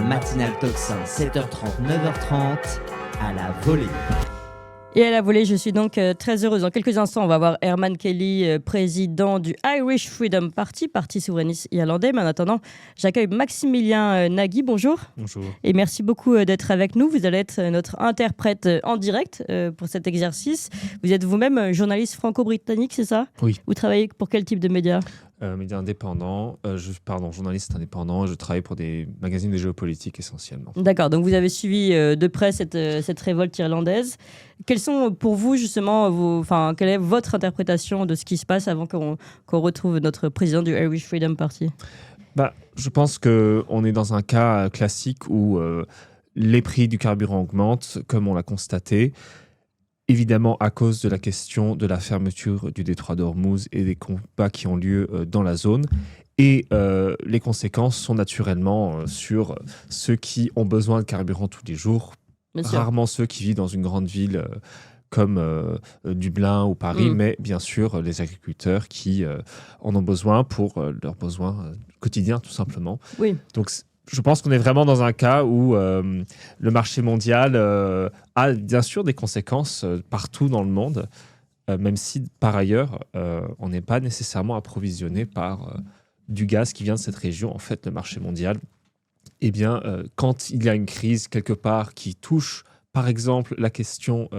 matinale Tocsin, 7h30, 9h30, à la volée. Et à la volée, je suis donc très heureuse. Dans quelques instants, on va voir Herman Kelly, président du Irish Freedom Party, parti souverainiste irlandais. Mais en attendant, j'accueille Maximilien Nagy. Bonjour. Bonjour. Et merci beaucoup d'être avec nous. Vous allez être notre interprète en direct pour cet exercice. Vous êtes vous-même journaliste franco-britannique, c'est ça ? Oui. Vous travaillez pour quel type de médias ? Média indépendant, journaliste indépendant, je travaille pour des magazines de géopolitique essentiellement. D'accord, donc vous avez suivi de près cette révolte irlandaise. Quelles sont pour vous justement, quelle est votre interprétation de ce qui se passe avant qu'on retrouve notre président du Irish Freedom Party ? Je pense qu'on est dans un cas classique où les prix du carburant augmentent, comme on l'a constaté. Évidemment, à cause de la question de la fermeture du détroit d'Ormuz et des combats qui ont lieu dans la zone. Et les conséquences sont naturellement sur ceux qui ont besoin de carburant tous les jours. Rarement ceux qui vivent dans une grande ville comme Dublin ou Paris, mais bien sûr les agriculteurs qui en ont besoin pour leurs besoins quotidiens, tout simplement. Oui. Donc, je pense qu'on est vraiment dans un cas où le marché mondial a bien sûr des conséquences partout dans le monde, même si par ailleurs, on n'est pas nécessairement approvisionné par du gaz qui vient de cette région. En fait, le marché mondial, quand il y a une crise quelque part qui touche, par exemple, la question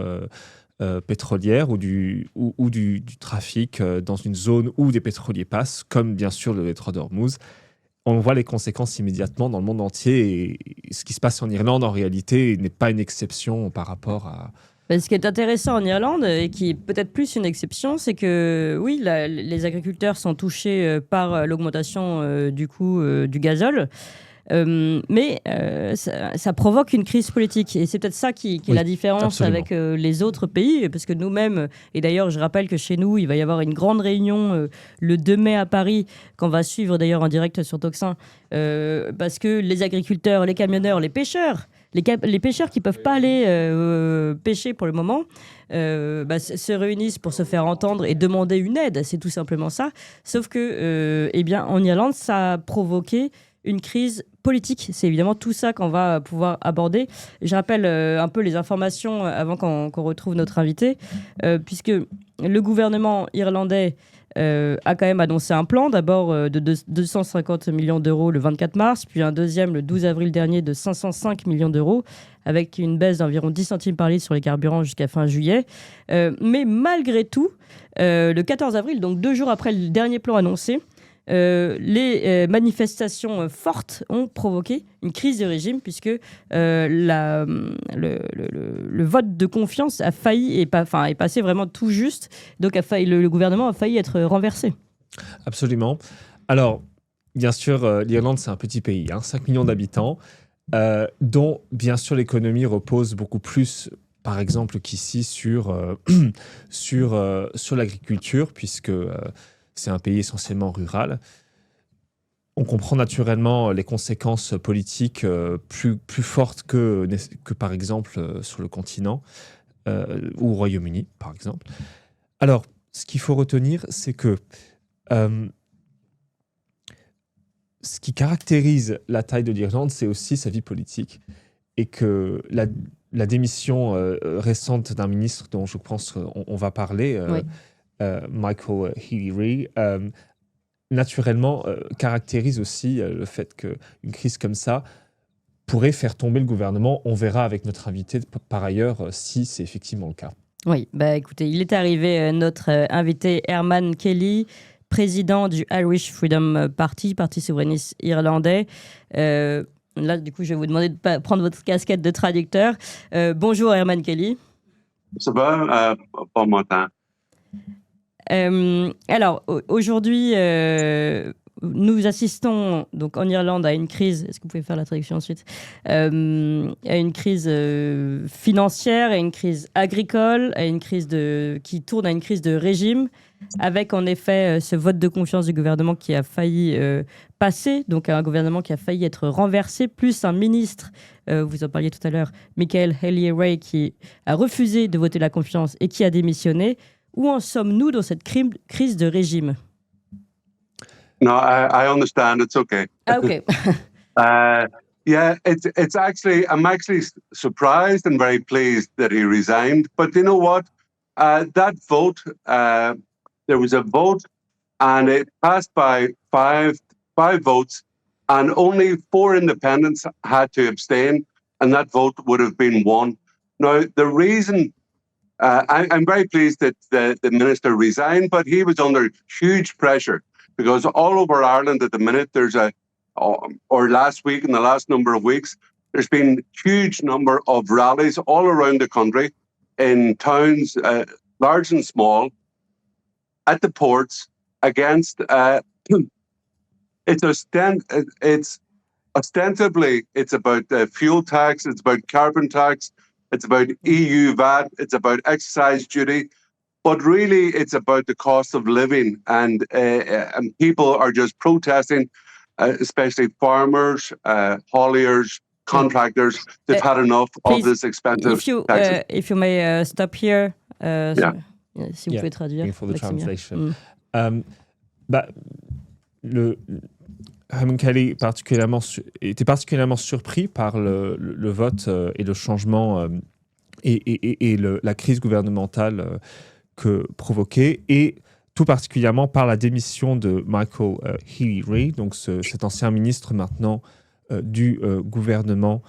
pétrolière ou du trafic dans une zone où des pétroliers passent, comme bien sûr le détroit d'Ormuz, on voit les conséquences immédiatement dans le monde entier. Et ce qui se passe en Irlande, en réalité, n'est pas une exception par rapport à... Ce qui est intéressant en Irlande, et qui est peut-être plus une exception, c'est que oui, les agriculteurs sont touchés par l'augmentation du coût du gazole. Mais ça provoque une crise politique. Et c'est peut-être ça qui est la différence absolument. avec les autres pays. Parce que nous-mêmes, et d'ailleurs je rappelle que chez nous, il va y avoir une grande réunion le 2 mai à Paris, qu'on va suivre d'ailleurs en direct sur Tocsin, parce que les agriculteurs, les camionneurs, les pêcheurs qui ne peuvent pas aller pêcher pour le moment, se réunissent pour se faire entendre et demander une aide. C'est tout simplement ça. Sauf que, en Irlande, ça a provoqué une crise politique. C'est évidemment tout ça qu'on va pouvoir aborder. Je rappelle un peu les informations avant qu'on retrouve notre invité, puisque le gouvernement irlandais a quand même annoncé un plan, d'abord de 250 millions d'euros le 24 mars, puis un deuxième le 12 avril dernier de 505 millions d'euros, avec une baisse d'environ 10 centimes par litre sur les carburants jusqu'à fin juillet. Mais malgré tout, le 14 avril, donc 2 jours après le dernier plan annoncé, les manifestations fortes ont provoqué une crise de régime, puisque le vote de confiance a failli, est passé vraiment tout juste. Donc le gouvernement a failli être renversé. Absolument. Alors, bien sûr, l'Irlande, c'est un petit pays, 5 millions d'habitants, dont, bien sûr, l'économie repose beaucoup plus, par exemple, qu'ici, sur l'agriculture, puisque... c'est un pays essentiellement rural. On comprend naturellement les conséquences politiques plus fortes que par exemple, sur le continent ou au Royaume-Uni, par exemple. Alors, ce qu'il faut retenir, c'est que ce qui caractérise la taille de l'Irlande, c'est aussi sa vie politique. Et que la démission récente d'un ministre dont je pense qu'on va parler... Oui. Michael Healy, naturellement caractérise aussi le fait qu'une crise comme ça pourrait faire tomber le gouvernement. On verra avec notre invité par ailleurs si c'est effectivement le cas. Oui, écoutez, il est arrivé notre invité Herman Kelly, président du Irish Freedom Party, parti souverainiste irlandais. Là, du coup, je vais vous demander de prendre votre casquette de traducteur. Bonjour Herman Kelly. Ça va, pas mon temps. Alors, aujourd'hui, nous assistons donc en Irlande à une crise, est-ce que vous pouvez faire la traduction ensuite, à une crise financière, à une crise agricole, à une crise qui tourne à une crise de régime, avec en effet ce vote de confiance du gouvernement qui a failli passer, donc un gouvernement qui a failli être renversé, plus un ministre, vous en parliez tout à l'heure, Michael Healy-Rae, qui a refusé de voter la confiance et qui a démissionné. Où en sommes-nous dans cette crise de régime? No, I understand. It's okay. Ah, ok. Yeah, it's actually, I'm actually surprised and very pleased that he resigned. But you know what? That vote, there was a vote, and it passed by five votes, and only 4 independents had to abstain, and that vote would have been won. Now, the reason I'm very pleased that the minister resigned, but he was under huge pressure because all over Ireland at the minute, or last week, in the last number of weeks, there's been huge number of rallies all around the country in towns, large and small, at the ports against. It's ostensibly it's about fuel tax, it's about carbon tax, it's about EU VAT, it's about excise duty, but really it's about the cost of living, and people are just protesting, especially farmers, hauliers, contractors. They've had enough of this expensive taxes. If you may stop here. Yeah. Si vous pouvez traduire. For the Maximien. translation. Herman Kelly était particulièrement surpris par le vote et le changement et la crise gouvernementale que provoquait, et tout particulièrement par la démission de Michael Healy-Rae, donc cet ancien ministre maintenant du gouvernement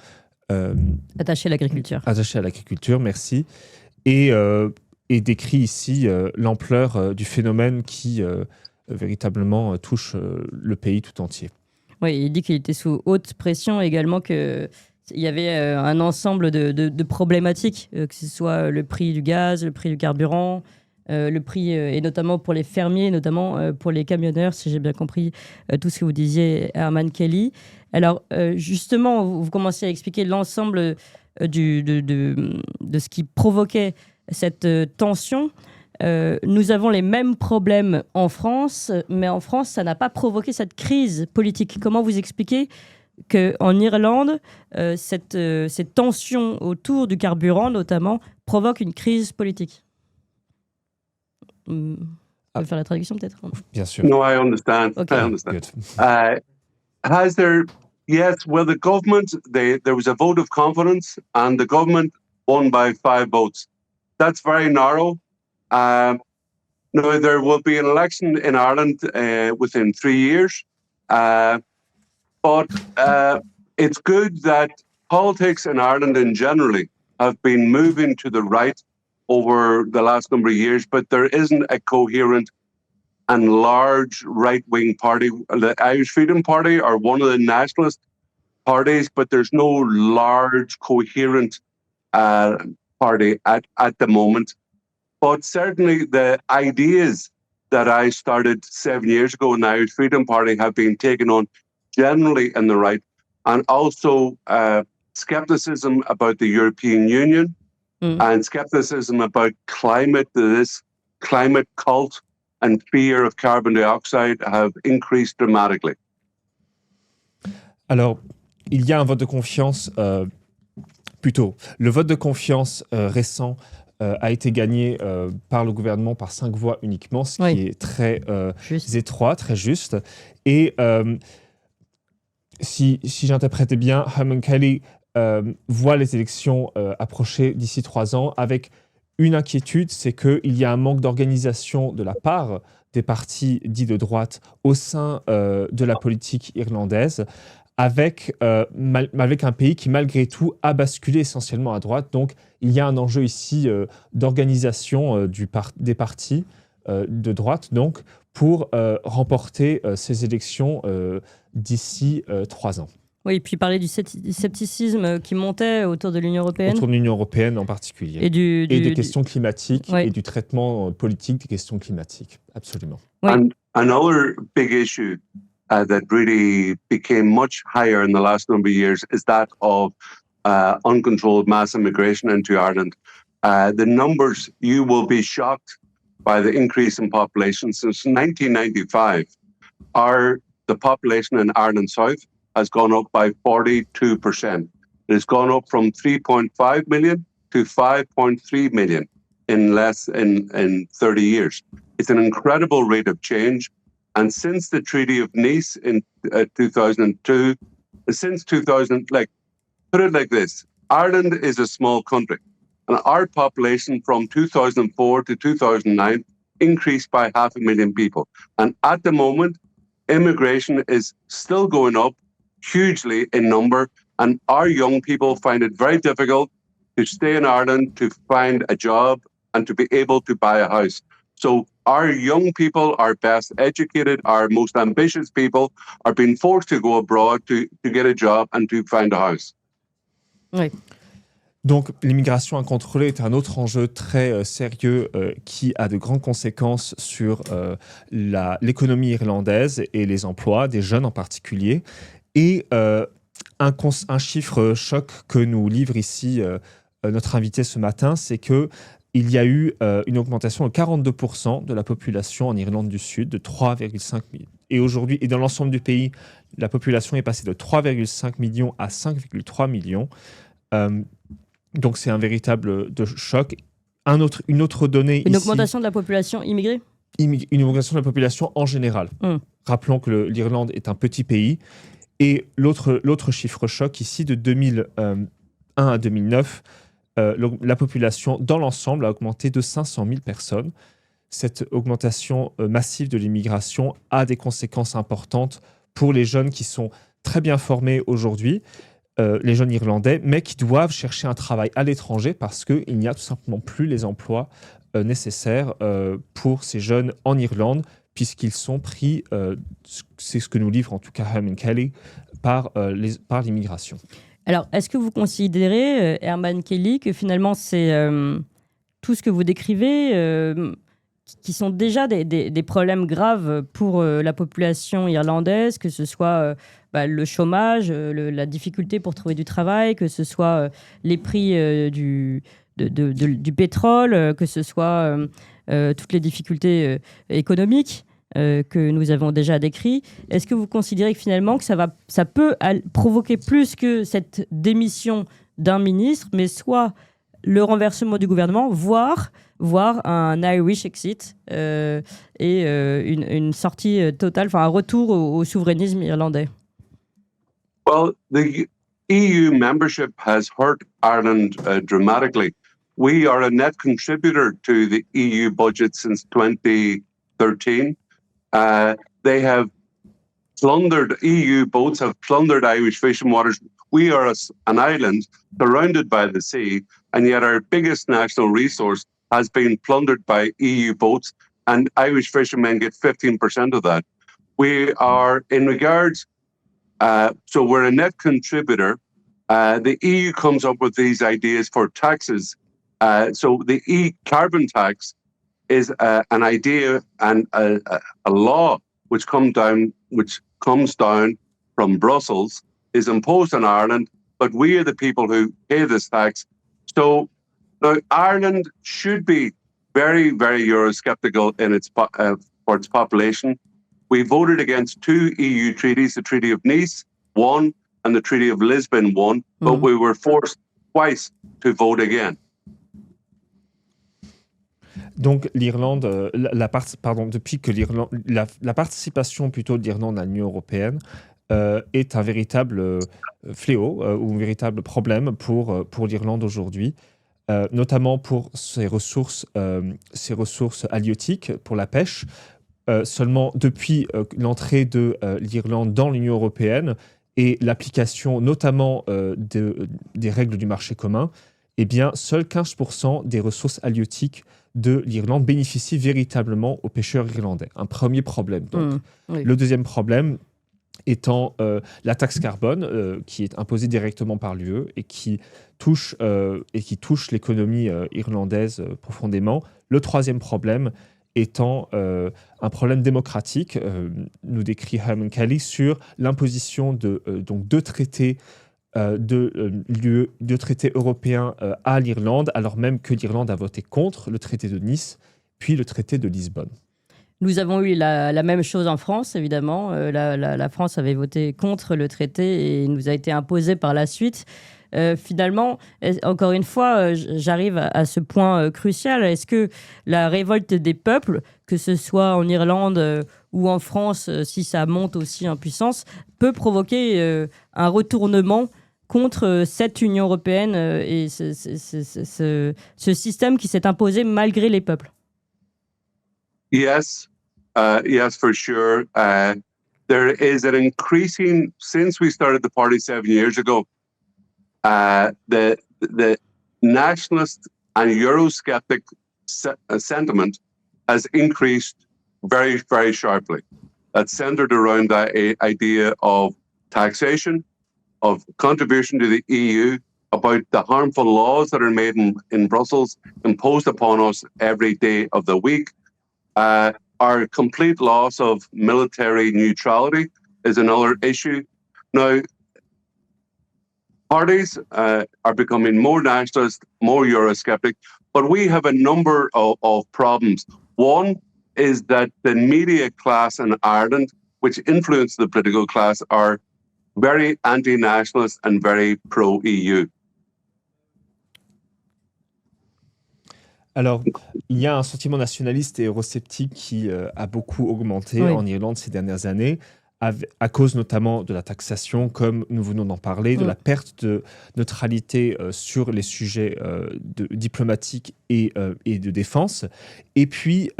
Attaché à l'agriculture. Attaché à l'agriculture, merci. Et décrit ici l'ampleur du phénomène qui véritablement touche le pays tout entier. Oui, il dit qu'il était sous haute pression, également qu'il y avait un ensemble de problématiques, que ce soit le prix du gaz, le prix du carburant, le prix, et notamment pour les fermiers, notamment pour les camionneurs, si j'ai bien compris tout ce que vous disiez, Herman Kelly. Alors, justement, vous commencez à expliquer l'ensemble de ce qui provoquait cette tension. Nous avons les mêmes problèmes en France, mais en France, ça n'a pas provoqué cette crise politique. Comment vous expliquez qu'en Irlande, cette tension autour du carburant, notamment, provoque une crise politique? Vous pouvez faire la traduction, peut-être? Bien sûr. No, I understand. Okay. I understand. Good. Has there? Yes. Well, the government. There was a vote of confidence, and the government won by 5 votes. That's very narrow. Now, there will be an election in Ireland within 3 years, but it's good that politics in Ireland in generally have been moving to the right over the last number of years, but there isn't a coherent and large right-wing party. The Irish Freedom Party are one of the nationalist parties, but there's no large, coherent party at the moment. But certainly the ideas that I started 7 years ago in the Irish Freedom Party have been taken on generally in the right, and also skepticism about the European Union and skepticism about climate, this climate cult and fear of carbon dioxide have increased dramatically. Alors, il y a un vote de confiance, le vote de confiance récent a été gagné par le gouvernement par 5 voix uniquement, ce qui est très étroit, très juste. Et si j'interprétais bien, Herman Kelly voit les élections approcher d'ici 3 ans avec une inquiétude, c'est qu'il y a un manque d'organisation de la part des partis dits de droite au sein de la politique irlandaise, avec un pays qui, malgré tout, a basculé essentiellement à droite. Donc, il y a un enjeu ici d'organisation des partis de droite, donc, pour remporter ces élections d'ici 3 ans. Oui, et puis parler du scepticisme qui montait autour de l'Union européenne. Autour de l'Union européenne en particulier. Et des questions climatiques et du traitement politique des questions climatiques. Absolument. Oui. And another big issue that really became much higher in the last number of years is that of uncontrolled mass immigration into Ireland. The numbers, you will be shocked by the increase in population. Since 1995, the population in Ireland South has gone up by 42%. It has gone up from 3.5 million to 5.3 million in 30 years. It's an incredible rate of change. And since the Treaty of Nice in 2002, since 2000, like, put it like this, Ireland is a small country, and our population from 2004 to 2009 increased by 500,000 people. And at the moment, immigration is still going up hugely in number, and our young people find it very difficult to stay in Ireland, to find a job, and to be able to buy a house. So our young people, our best educated, our most ambitious people are being forced to go abroad to get a job and to find a house. Oui. Donc, l'immigration incontrôlée est un autre enjeu très sérieux qui a de grandes conséquences sur l'économie irlandaise et les emplois, des jeunes en particulier. Et un chiffre choc que nous livre ici notre invité ce matin, c'est qu'il y a eu une augmentation de 42% de la population en Irlande du Sud, de 3,5 millions. Et aujourd'hui, et dans l'ensemble du pays, la population est passée de 3,5 millions à 5,3 millions. Donc c'est un véritable choc. Une autre donnée Une ici, augmentation de la population immigrée ? Une augmentation de la population en général. Rappelons que l'Irlande est un petit pays. Et l'autre chiffre choc ici, de 2001 à 2009, la population dans l'ensemble a augmenté de 500 000 personnes. Cette augmentation massive de l'immigration a des conséquences importantes pour les jeunes qui sont très bien formés aujourd'hui, les jeunes irlandais, mais qui doivent chercher un travail à l'étranger parce qu'il n'y a tout simplement plus les emplois nécessaires pour ces jeunes en Irlande, puisqu'ils sont pris, c'est ce que nous livre en tout cas Herman Kelly, par l'immigration. Alors, est-ce que vous considérez, Herman Kelly, que finalement c'est tout ce que vous décrivez qui sont déjà des problèmes graves pour la population irlandaise, que ce soit le chômage, la difficulté pour trouver du travail, que ce soit les prix du pétrole, que ce soit toutes les difficultés économiques que nous avons déjà décrites. Est-ce que vous considérez que finalement que ça peut provoquer plus que cette démission d'un ministre, mais soit le renversement du gouvernement, voire un Irish exit et une sortie totale, enfin un retour au souverainisme irlandais? Well, the EU membership has hurt Ireland dramatically. We are a net contributor to the EU budget since 2013. They have plundered, EU boats have plundered Irish fishing waters. We are an island surrounded by the sea, and yet our biggest national resource has been plundered by EU boats, and Irish fishermen get 15% of that. We are, in regards, so we're a net contributor. The EU comes up with these ideas for taxes. So the carbon tax is an idea and a law which comes down from Brussels, is imposed on Ireland, but we are the people who pay this tax. So now Ireland should be very, very Eurosceptical in for its population. We voted against 2 EU treaties, the Treaty of Nice, 1, and the Treaty of Lisbon, 1, but we were forced twice to vote again. Donc l'Irlande, depuis que la participation plutôt de l'Irlande à l'Union européenne est un véritable fléau ou un véritable problème pour l'Irlande aujourd'hui, notamment pour ses ressources halieutiques, pour la pêche. Seulement depuis l'entrée de l'Irlande dans l'Union européenne et l'application notamment des règles du marché commun, eh bien, seuls 15% des ressources halieutiques de l'Irlande bénéficient véritablement aux pêcheurs irlandais. Un premier problème. Donc. Oui. Le deuxième problème étant la taxe carbone qui est imposée directement par l'UE et qui touche l'économie irlandaise profondément. Le troisième problème étant un problème démocratique, nous décrit Herman Kelly, sur l'imposition de deux traités de traités européens à l'Irlande, alors même que l'Irlande a voté contre le traité de Nice, puis le traité de Lisbonne. Nous avons eu la même chose en France, évidemment. La France avait voté contre le traité et il nous a été imposé par la suite. Finalement, encore une fois, j'arrive à ce point crucial. Est-ce que la révolte des peuples, que ce soit en Irlande ou en France, si ça monte aussi en puissance, peut provoquer un retournement contre cette Union européenne et ce système qui s'est imposé malgré les peuples? Yes, yes, for sure. There is an increasing, since we started the party 7 years ago, the nationalist and Eurosceptic sentiment has increased very, very sharply. That's centered around that idea of taxation, of contribution to the EU, about the harmful laws that are made in Brussels, imposed upon us every day of the week. Our complete loss of military neutrality is another issue. Now, parties are becoming more nationalist, more Eurosceptic, but we have a number of problems. One is that the media class in Ireland, which influence the political class, are very anti-nationalist and very pro-EU. Alors, il y a un sentiment nationaliste et eurosceptique qui a beaucoup augmenté en Irlande ces dernières années, à cause notamment de la taxation, comme nous venons d'en parler, de la perte de neutralité sur les sujets diplomatiques et de défense. Et puis,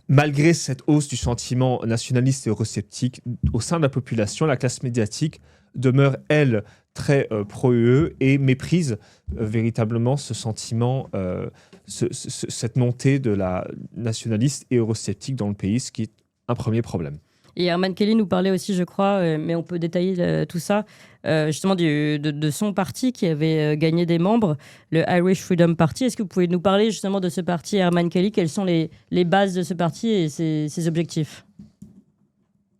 malgré cette hausse du sentiment nationaliste et eurosceptique au sein de la population, la classe médiatique demeure, elle, très pro-UE et méprise véritablement ce sentiment, cette montée de la nationaliste et eurosceptique dans le pays, ce qui est un premier problème. Et Herman Kelly nous parlait aussi, je crois, mais on peut détailler tout ça, justement de son parti qui avait gagné des membres, le Irish Freedom Party. Est-ce que vous pouvez nous parler justement de ce parti, Herman Kelly? Quelles sont les bases de ce parti et ses objectifs?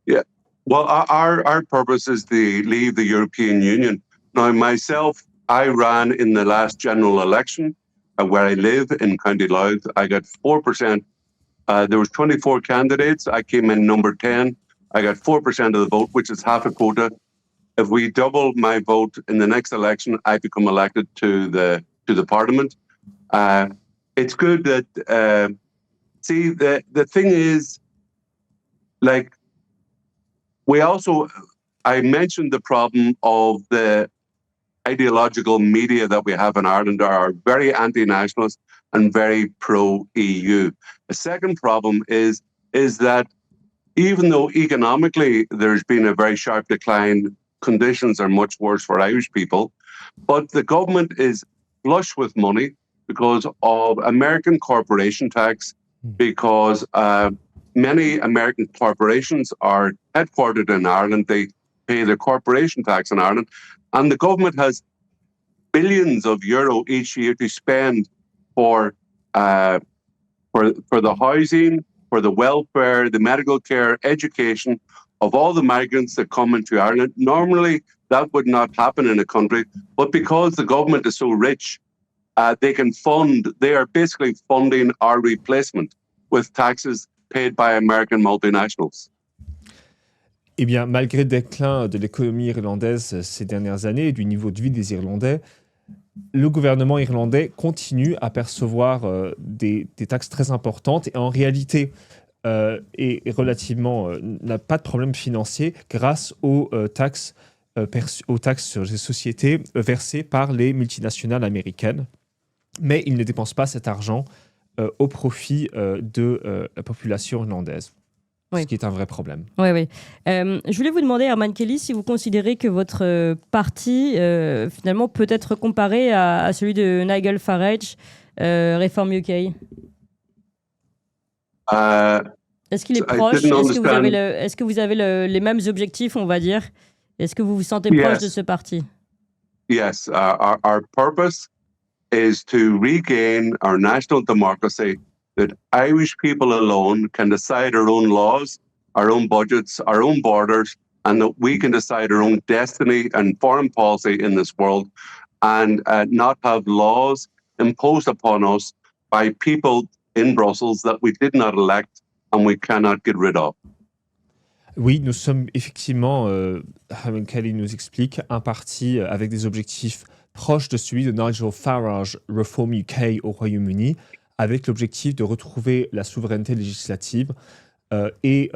Yeah. Well, our purpose is to leave the European Union. Now, myself, I ran in the last general election where I live in County Louth. I got 4%. There was 24 candidates. I came in number 10. I got 4% of the vote, which is half a quota. If we double my vote in the next election, I become elected to the parliament. It's good that, see, the thing is, like, I mentioned the problem of the ideological media that we have in Ireland are very anti-nationalist and very pro-EU. The second problem is that even though economically there's been a very sharp decline, conditions are much worse for Irish people, but the government is flush with money because of American corporation tax, because many American corporations are headquartered in Ireland. They pay their corporation tax in Ireland. And the government has billions of euro each year to spend for the housing, for the welfare, the medical care, education of all the migrants that come into Ireland. Normally, that would not happen in a country. But because the government is so rich, they are basically funding our replacement with taxes paid by American multinationals. Eh bien, malgré le déclin de l'économie irlandaise ces dernières années et du niveau de vie des Irlandais, le gouvernement irlandais continue à percevoir des taxes très importantes et en réalité n'a pas de problème financier grâce aux taxes sur les sociétés versées par les multinationales américaines. Mais il ne dépense pas cet argent au profit de la population irlandaise. Ce qui est un vrai problème. Oui. Je voulais vous demander, Herman Kelly, si vous considérez que votre parti, finalement, peut être comparé à celui de Nigel Farage, Reform UK. Est-ce qu'il est proche? Est-ce que vous avez les mêmes objectifs, on va dire? Est-ce que vous vous sentez proche de ce parti? Yes, our purpose is to regain our national democracy, that Irish people alone can decide our own laws, our own budgets, our own borders, and that we can decide our own destiny and foreign policy in this world, and not have laws imposed upon us by people in Brussels that we did not elect and we cannot get rid of. Oui, nous sommes effectivement, Herman Kelly nous explique, un parti avec des objectifs proches de celui de Nigel Farage, Reform UK au Royaume-Uni, avec l'objectif de retrouver la souveraineté législative et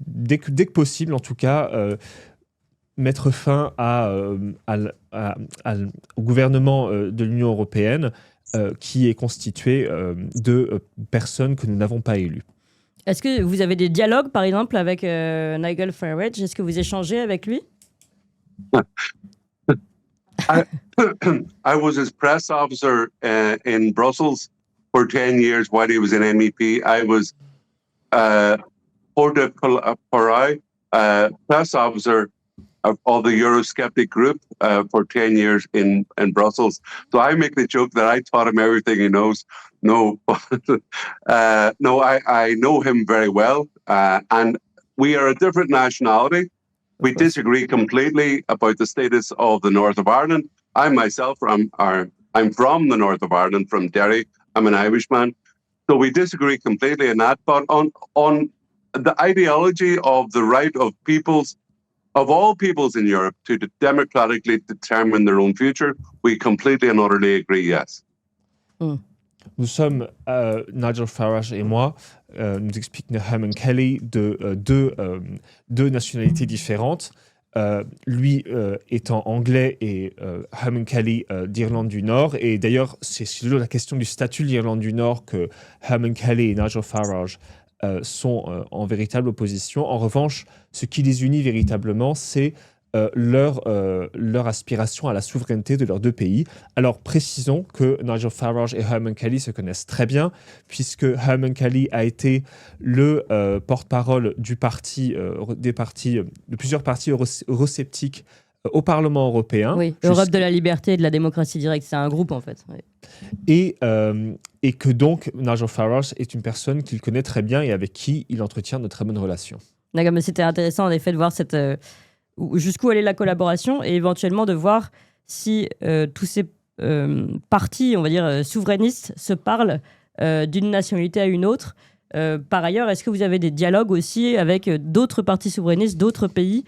dès que possible, en tout cas, mettre fin au gouvernement de l'Union européenne qui est constitué de personnes que nous n'avons pas élues. Est-ce que vous avez des dialogues, par exemple, avec Nigel Farage? Est-ce que vous échangez avec lui? I was his press officer in Brussels for 10 years while he was an MEP. I was Porta Parai press officer of the Eurosceptic group for 10 years in Brussels. So I make the joke that I taught him everything he knows. No, no, I know him very well. And we are a different nationality. We disagree completely about the status of the North of Ireland. I myself, I'm from the North of Ireland, from Derry. I'm an Irishman. So we disagree completely in that. But on the ideology of the right of all peoples in Europe to democratically determine their own future, we completely and utterly agree, yes. Nous sommes, Nigel Farage et moi, nous explique Herman Kelly, de deux nationalités différentes. Lui étant anglais et Herman Kelly d'Irlande du Nord. Et d'ailleurs, c'est sur la question du statut de l'Irlande du Nord que Herman Kelly et Nigel Farage sont en véritable opposition. En revanche, ce qui les unit véritablement, c'est leur aspiration à la souveraineté de leurs deux pays. Alors précisons que Nigel Farage et Herman Kelly se connaissent très bien, puisque Herman Kelly a été le porte-parole de plusieurs partis eurosceptiques au Parlement européen. Oui, Europe de la liberté et de la démocratie directe, c'est un groupe en fait. Oui. Et que donc Nigel Farage est une personne qu'il connaît très bien et avec qui il entretient de très bonnes relations. D'accord, mais c'était intéressant en effet de voir jusqu'où allait la collaboration et éventuellement de voir si tous ces partis, on va dire, souverainistes se parlent d'une nationalité à une autre. Par ailleurs, est-ce que vous avez des dialogues aussi avec d'autres partis souverainistes, d'autres pays,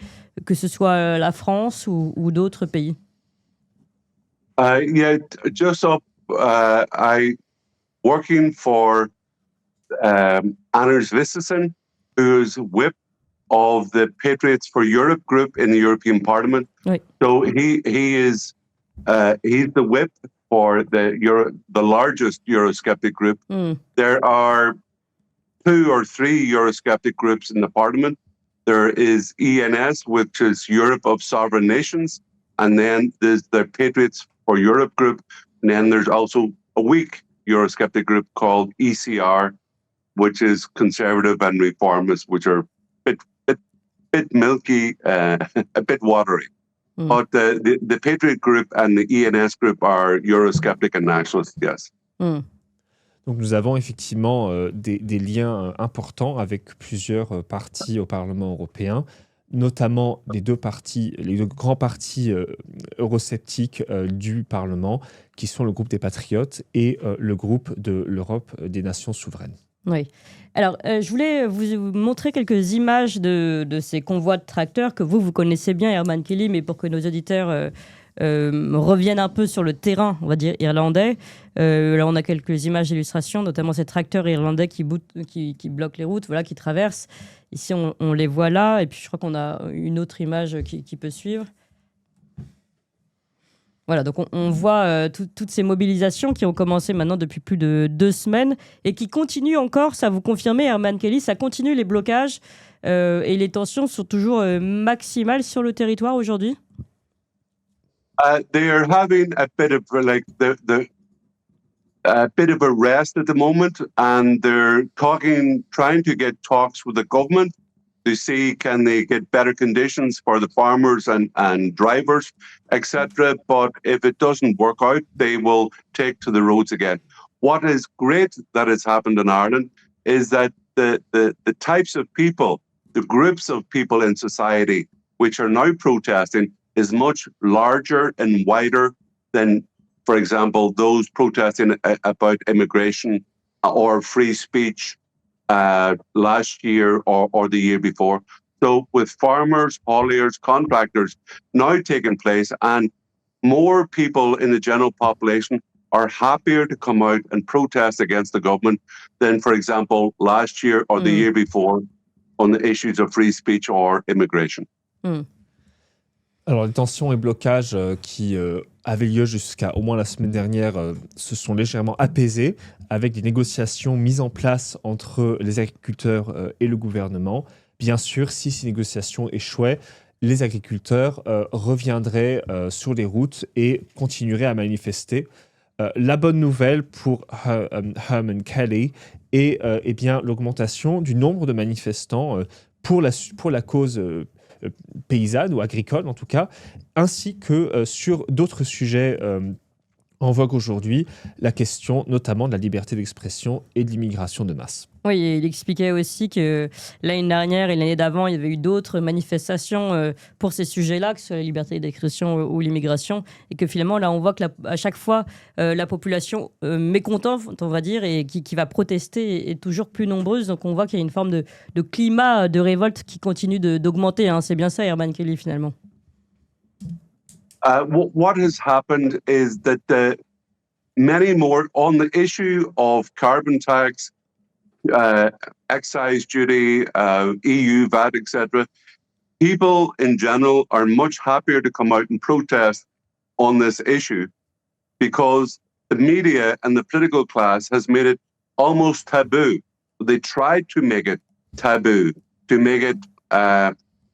que ce soit la France ou d'autres pays? Yeah, just up, I working for Anders Vistisen, who's whip of the Patriots for Europe group in the European Parliament. Right. So he's the whip for the largest Eurosceptic group. There are 2 or 3 Eurosceptic groups in the Parliament. There is ENS, which is Europe of Sovereign Nations, and then there's the Patriots for Europe group, and then there's also a weak Eurosceptic group called ECR, which is conservative and reformist, which are bit milky, a bit watery. But the Patriot group and the ENS group are Eurosceptic and nationalist, yes. Donc nous avons effectivement des liens importants avec plusieurs partis au Parlement européen, notamment les deux grands partis eurosceptiques du Parlement, qui sont le groupe des Patriotes et le groupe de l'Europe des nations souveraines. Oui. Alors, je voulais vous montrer quelques images de ces convois de tracteurs que vous connaissez bien, Herman Kelly, mais pour que nos auditeurs reviennent un peu sur le terrain, on va dire, irlandais. Là, on a quelques images d'illustration, notamment ces tracteurs irlandais qui bloquent les routes, voilà, qui traversent. Ici, on les voit là, et puis je crois qu'on a une autre image qui peut suivre. Voilà, donc on voit toutes ces mobilisations qui ont commencé maintenant depuis plus de 2 semaines et qui continuent encore, ça vous confirmez, Herman Kelly, ça continue les blocages et les tensions sont toujours maximales sur le territoire aujourd'hui? They are having a bit of a bit of a rest at the moment, and they're trying to get talks with the government to see can they get better conditions for the farmers and drivers, etc. But if it doesn't work out, they will take to the roads again. What is great that has happened in Ireland is that the types of people, the groups of people in society which are now protesting is much larger and wider than, for example, those protesting about immigration or free speech last year or the year before. So with farmers, hauliers, contractors now taking place, and more people in the general population are happier to come out and protest against the government than, for example, last year or the year before on the issues of free speech or immigration. Alors, les tensions et blocages qui avaient lieu jusqu'à au moins la semaine dernière se sont légèrement apaisés avec des négociations mises en place entre les agriculteurs et le gouvernement. Bien sûr, si ces négociations échouaient, les agriculteurs reviendraient sur les routes et continueraient à manifester. La bonne nouvelle pour Herman Kelly est eh bien, l'augmentation du nombre de manifestants pour la cause paysanne ou agricole en tout cas, ainsi que sur d'autres sujets en vogue aujourd'hui, la question notamment de la liberté d'expression et de l'immigration de masse. Oui, et il expliquait aussi que l'année dernière et l'année d'avant, il y avait eu d'autres manifestations pour ces sujets-là, que ce soit la liberté d'expression ou l'immigration, et que finalement, là, on voit que à chaque fois, la population mécontente, on va dire, et qui va protester est toujours plus nombreuse. Donc, on voit qu'il y a une forme de climat de révolte qui continue d'augmenter. Hein. C'est bien ça, Herman Kelly, finalement. What has happened is that many more on the issue of carbon tax, excise duty, EU VAT, etc. People in general are much happier to come out and protest on this issue because the media and the political class has made it almost taboo. They tried to make it taboo, to make it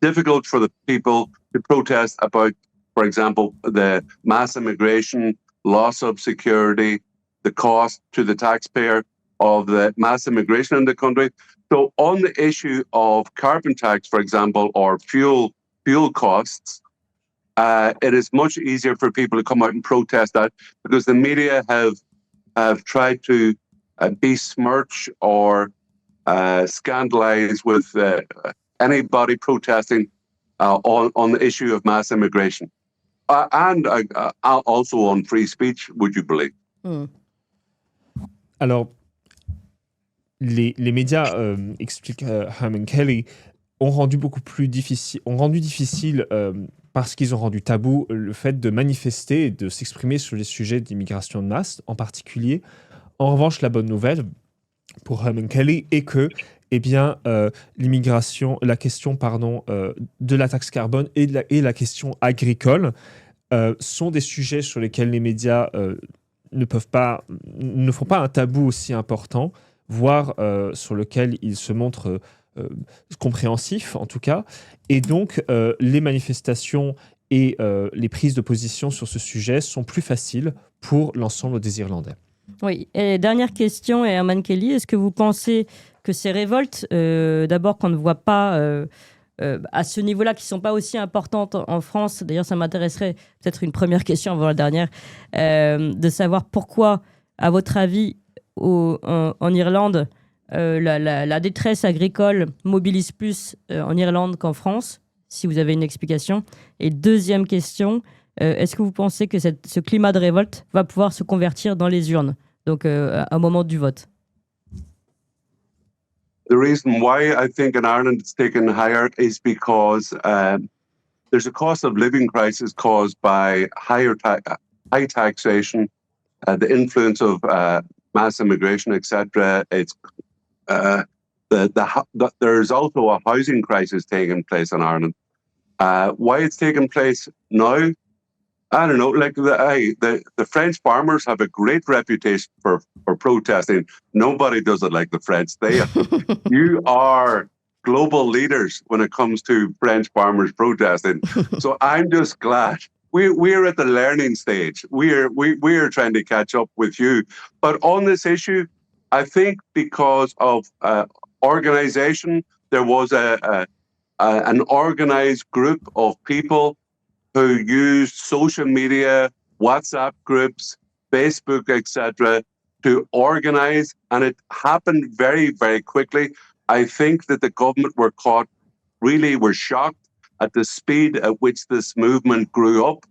difficult for the people to protest about, for example, the mass immigration, loss of security, the cost to the taxpayer of the mass immigration in the country. So on the issue of carbon tax, for example, or fuel costs, it is much easier for people to come out and protest that because the media have tried to besmirch or scandalize with anybody protesting on the issue of mass immigration. And also on free speech, would you believe? Alors, les médias, explique Herman Kelly, ont rendu difficile parce qu'ils ont rendu tabou le fait de manifester et de s'exprimer sur les sujets d'immigration de masse en particulier. En revanche, la bonne nouvelle pour Herman Kelly est que eh bien, la question de la taxe carbone et la question agricole sont des sujets sur lesquels les médias ne font pas un tabou aussi important, voire sur lequel ils se montrent compréhensifs en tout cas. Et donc, les manifestations et les prises de position sur ce sujet sont plus faciles pour l'ensemble des Irlandais. Oui, et dernière question, Herman Kelly, est-ce que vous pensez que ces révoltes, d'abord qu'on ne voit pas à ce niveau-là, qui ne sont pas aussi importantes en France, d'ailleurs ça m'intéresserait, peut-être une première question avant la dernière, de savoir pourquoi, à votre avis, en Irlande, la détresse agricole mobilise plus en Irlande qu'en France, si vous avez une explication. Et deuxième question, est-ce que vous pensez que ce climat de révolte va pouvoir se convertir dans les urnes, donc au moment du vote? The reason why I think in Ireland it's taken higher is because there's a cost of living crisis caused by high taxation, the influence of mass immigration, etc. It's there's also a housing crisis taking place in Ireland. Why it's taking place now? I don't know. Like the French farmers have a great reputation for protesting. Nobody does it like the French. You are global leaders when it comes to French farmers protesting. So I'm just glad we're at the learning stage. We're trying to catch up with you. But on this issue, I think because of organization, there was an organized group of people who used social media, WhatsApp groups, Facebook, etc., to organize, and it happened very, very quickly. I think that the government were shocked at the speed at which this movement grew up.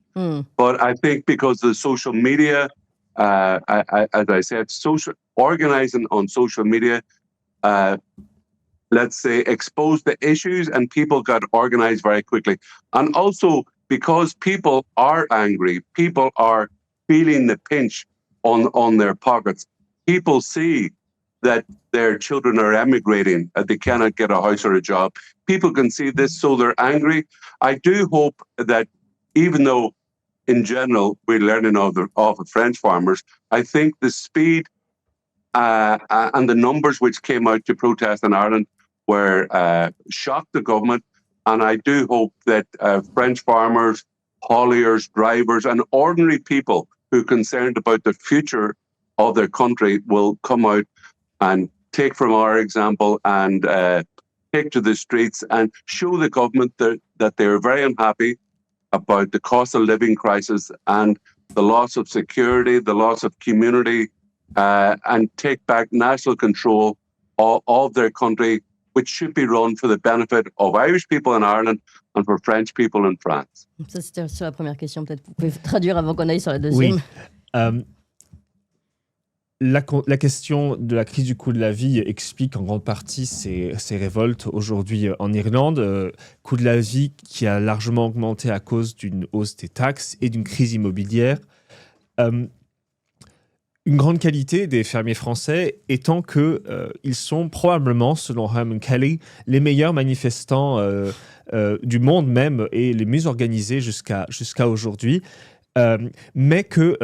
But I think because the social media, as I said, organizing on social media let's say, exposed the issues and people got organized very quickly. And also because people are angry, people are feeling the pinch on their pockets. People see that their children are emigrating, they cannot get a house or a job. People can see this, so they're angry. I do hope that even though in general we're learning of the French farmers, I think the speed and the numbers which came out to protest in Ireland were shocked the government. And I do hope that French farmers, hauliers, drivers, and ordinary people who are concerned about the future of their country will come out and take from our example and take to the streets and show the government that they're very unhappy about the cost of living crisis and the loss of security, the loss of community, and take back national control of their country, which should be run for the benefit of Irish people in Ireland and for French people in France. Ça, c'était sur la première question. Peut-être vous pouvez traduire avant qu'on aille sur la deuxième. Oui. La question de la crise du coût de la vie explique en grande partie ces révoltes aujourd'hui en Irlande. Coût de la vie qui a largement augmenté à cause d'une hausse des taxes et d'une crise immobilière. Une grande qualité des fermiers français étant qu'ils sont probablement, selon Herman Kelly, les meilleurs manifestants du monde même et les mieux organisés jusqu'à aujourd'hui. Mais que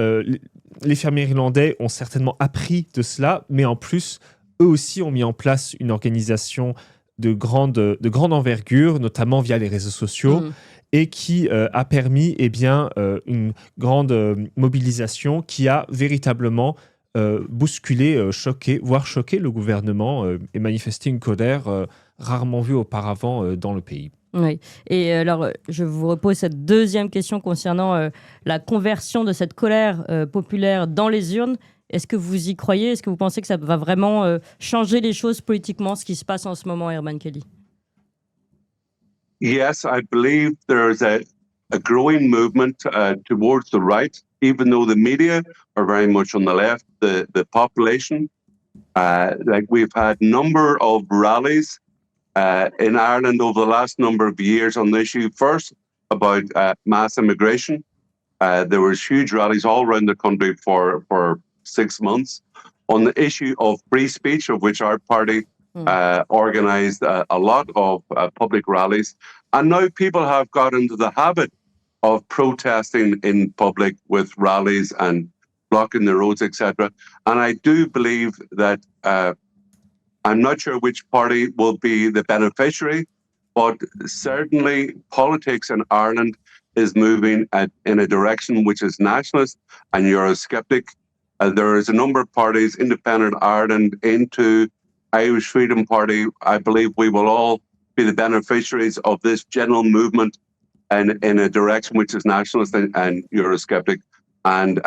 les fermiers irlandais ont certainement appris de cela, mais en plus, eux aussi ont mis en place une organisation de grande envergure, notamment via les réseaux sociaux, et qui a permis une grande mobilisation qui a véritablement bousculé, choqué, voire choqué le gouvernement et manifesté une colère rarement vue auparavant dans le pays. Oui. Et alors, je vous repose cette deuxième question concernant la conversion de cette colère populaire dans les urnes. Est-ce que vous y croyez? Est-ce que vous pensez que ça va vraiment changer les choses politiquement, ce qui se passe en ce moment, Herman Kelly? Yes, I believe there's a growing movement towards the right, even though the media are very much on the left. The population, like we've had a number of rallies in Ireland over the last number of years on the issue. First, about mass immigration. There was huge rallies all around the country for 6 months on the issue of free speech, of which our party organised a lot of public rallies. And now people have got into the habit of protesting in public with rallies and blocking the roads, etc. And I do believe that I'm not sure which party will be the beneficiary, but certainly politics in Ireland is moving in a direction which is nationalist and Eurosceptic. There is a number of parties, Independent Ireland into Irish Freedom Party. I believe we will all be the beneficiaries of this general movement and in a direction which is nationalist and Eurosceptic. And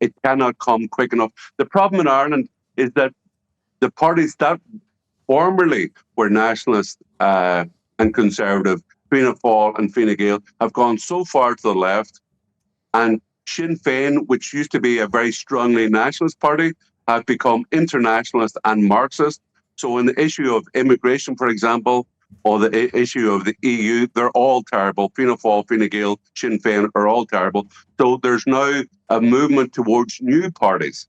it cannot come quick enough. The problem in Ireland is that the parties that formerly were nationalist and conservative, Fianna Fáil and Fine Gael, have gone so far to the left. And Sinn Féin, which used to be a very strongly nationalist party, have become internationalist and Marxist. So in the issue of immigration, for example, or the issue of the EU, they're all terrible. Fianna Fáil, Fine Gael, Sinn Féin are all terrible. So there's now a movement towards new parties.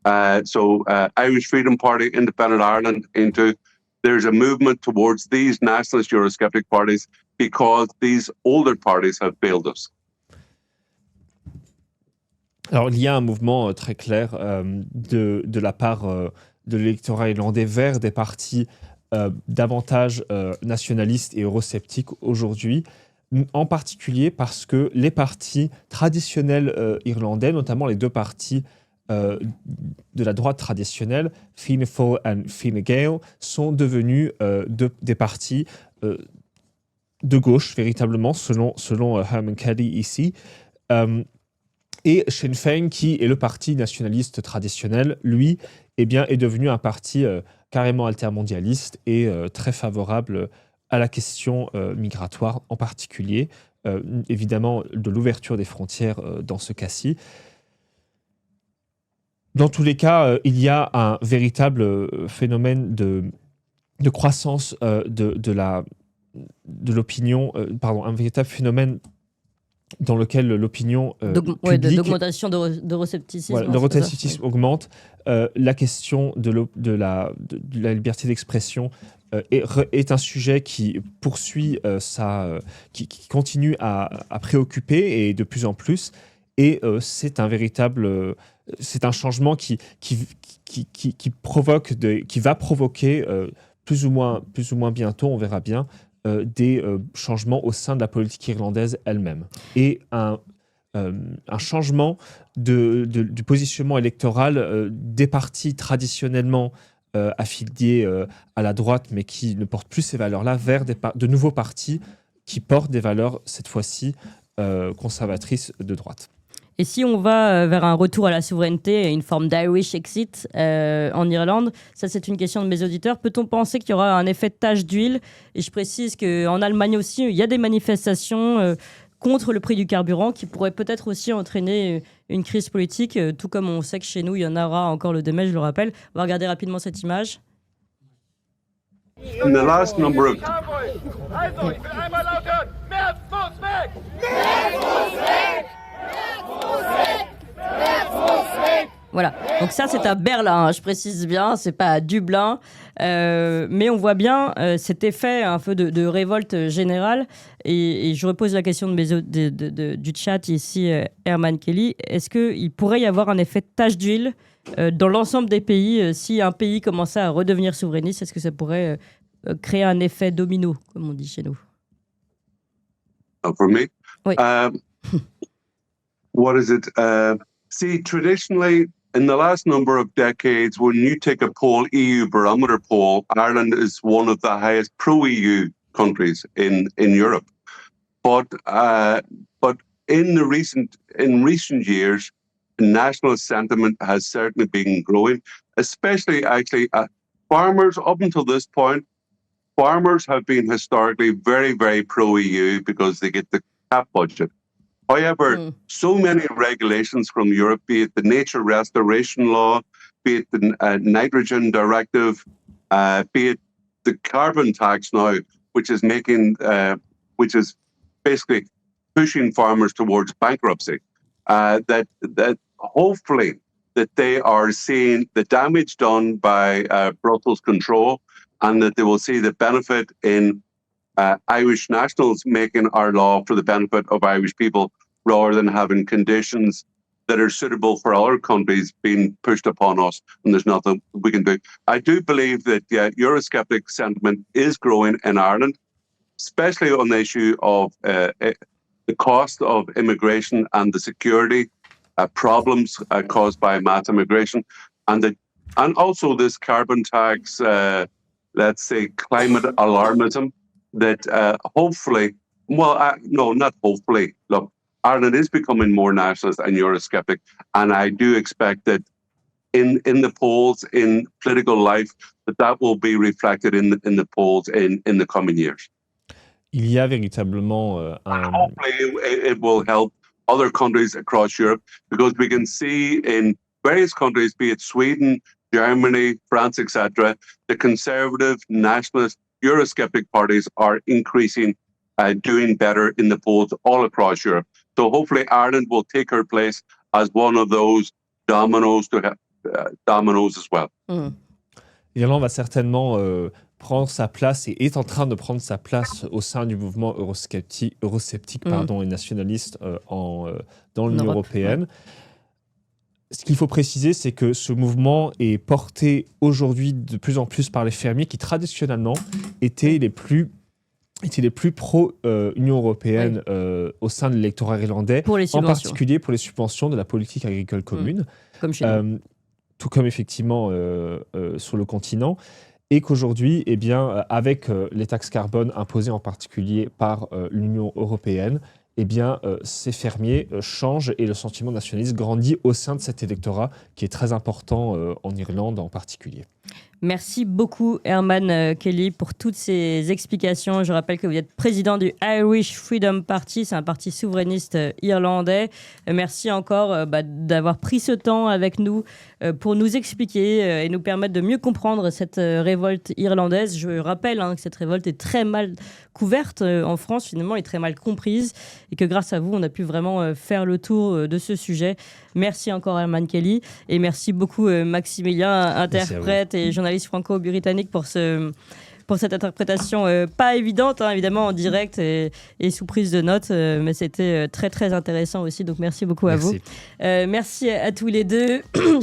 Irish Freedom Party, Independent Ireland there's a movement towards these nationalist Eurosceptic parties because these older parties have failed us. Alors, il y a un mouvement très clair de la part de l'électorat irlandais vers des partis davantage nationalistes et eurosceptiques aujourd'hui, en particulier parce que les partis traditionnels irlandais, notamment les deux partis de la droite traditionnelle, Fianna Fáil et Fine Gael, sont devenus des partis de gauche, véritablement, selon Herman Kelly ici. Et Sinn Féin, qui est le parti nationaliste traditionnel, lui, est devenu un parti carrément altermondialiste et très favorable à la question migratoire en particulier, évidemment de l'ouverture des frontières dans ce cas-ci. dans tous les cas, il y a un véritable phénomène de croissance de l'opinion, un véritable phénomène dans lequel l'opinion publique, d'augmentation de recepticisme. Voilà, le recepticisme augmente. La question de la liberté d'expression est un sujet qui poursuit qui continue à préoccuper et de plus en plus. Et c'est un changement qui va provoquer plus ou moins bientôt, on verra bien, des changements au sein de la politique irlandaise elle-même. Et un changement du positionnement électoral des partis traditionnellement affiliés à la droite, mais qui ne portent plus ces valeurs-là, vers de nouveaux partis qui portent des valeurs, cette fois-ci, conservatrices de droite. Et si on va vers un retour à la souveraineté et une forme d'Irish exit en Irlande, ça c'est une question de mes auditeurs, peut-on penser qu'il y aura un effet de tache d'huile? Et je précise qu'en Allemagne aussi, il y a des manifestations contre le prix du carburant qui pourraient peut-être aussi entraîner une crise politique, tout comme on sait que chez nous, il y en aura encore le 2 mai, je le rappelle. On va regarder rapidement cette image. In the last number of... Voilà, donc ça c'est à Berlin, hein, je précise bien, c'est pas à Dublin, mais on voit bien cet effet un peu de révolte générale, et je repose la question du chat ici, Herman Kelly, est-ce qu'il pourrait y avoir un effet de tache d'huile dans l'ensemble des pays, si un pays commençait à redevenir souverainiste, est-ce que ça pourrait créer un effet domino, comme on dit chez nous? For me? Oui. What is it? See, traditionally, in the last number of decades, when you take a poll, EU barometer poll, Ireland is one of the highest pro-EU countries in Europe. But in recent years, nationalist sentiment has certainly been growing, especially actually farmers. Up until this point, farmers have been historically very, very pro-EU because they get the CAP budget. However, so many regulations from Europe, be it the nature restoration law, be it the nitrogen directive, be it the carbon tax now, which is basically pushing farmers towards bankruptcy, that hopefully that they are seeing the damage done by Brussels control, and that they will see the benefit in Irish nationals making our law for the benefit of Irish people, rather than having conditions that are suitable for other countries being pushed upon us, and there's nothing we can do. I do believe that Eurosceptic sentiment is growing in Ireland, especially on the issue of the cost of immigration and the security problems caused by mass immigration, and also this carbon tax, let's say climate alarmism, that hopefully, no, not hopefully, look, Ireland is becoming more nationalist and Eurosceptic, and I do expect that in the polls, in political life, that will be reflected in the polls in the coming years. Il y a véritablement Hopefully, it will help other countries across Europe, because we can see in various countries, be it Sweden, Germany, France, etc., the conservative, nationalist, Eurosceptic parties are increasing, doing better in the polls all across Europe. So hopefully Ireland will take her place as one of those dominoes as well. L'Irlande va certainement prendre sa place et est en train de prendre sa place au sein du mouvement eurosceptique et nationaliste dans l'Union européenne. Ce qu'il faut préciser, c'est que ce mouvement est porté aujourd'hui de plus en plus par les fermiers qui traditionnellement étaient les plus pro-Union européenne au sein de l'électorat irlandais, en particulier pour les subventions de la politique agricole commune, comme chez nous. Tout comme effectivement sur le continent, et qu'aujourd'hui, eh bien, avec les taxes carbone imposées en particulier par l'Union européenne, eh bien, ces fermiers changent et le sentiment nationaliste grandit au sein de cet électorat qui est très important en Irlande en particulier. Merci beaucoup Herman Kelly pour toutes ces explications. Je rappelle que vous êtes président du Irish Freedom Party, c'est un parti souverainiste irlandais. Merci encore d'avoir pris ce temps avec nous pour nous expliquer et nous permettre de mieux comprendre cette révolte irlandaise. Je rappelle que cette révolte est très mal couverte en France finalement et très mal comprise et que grâce à vous on a pu vraiment faire le tour de ce sujet. Merci encore Herman Kelly et merci beaucoup Maximilien, interprète et journaliste franco-britannique pour cette interprétation pas évidente, évidemment en direct et sous prise de notes, mais c'était très très intéressant aussi, donc merci beaucoup à vous. Merci à tous les deux.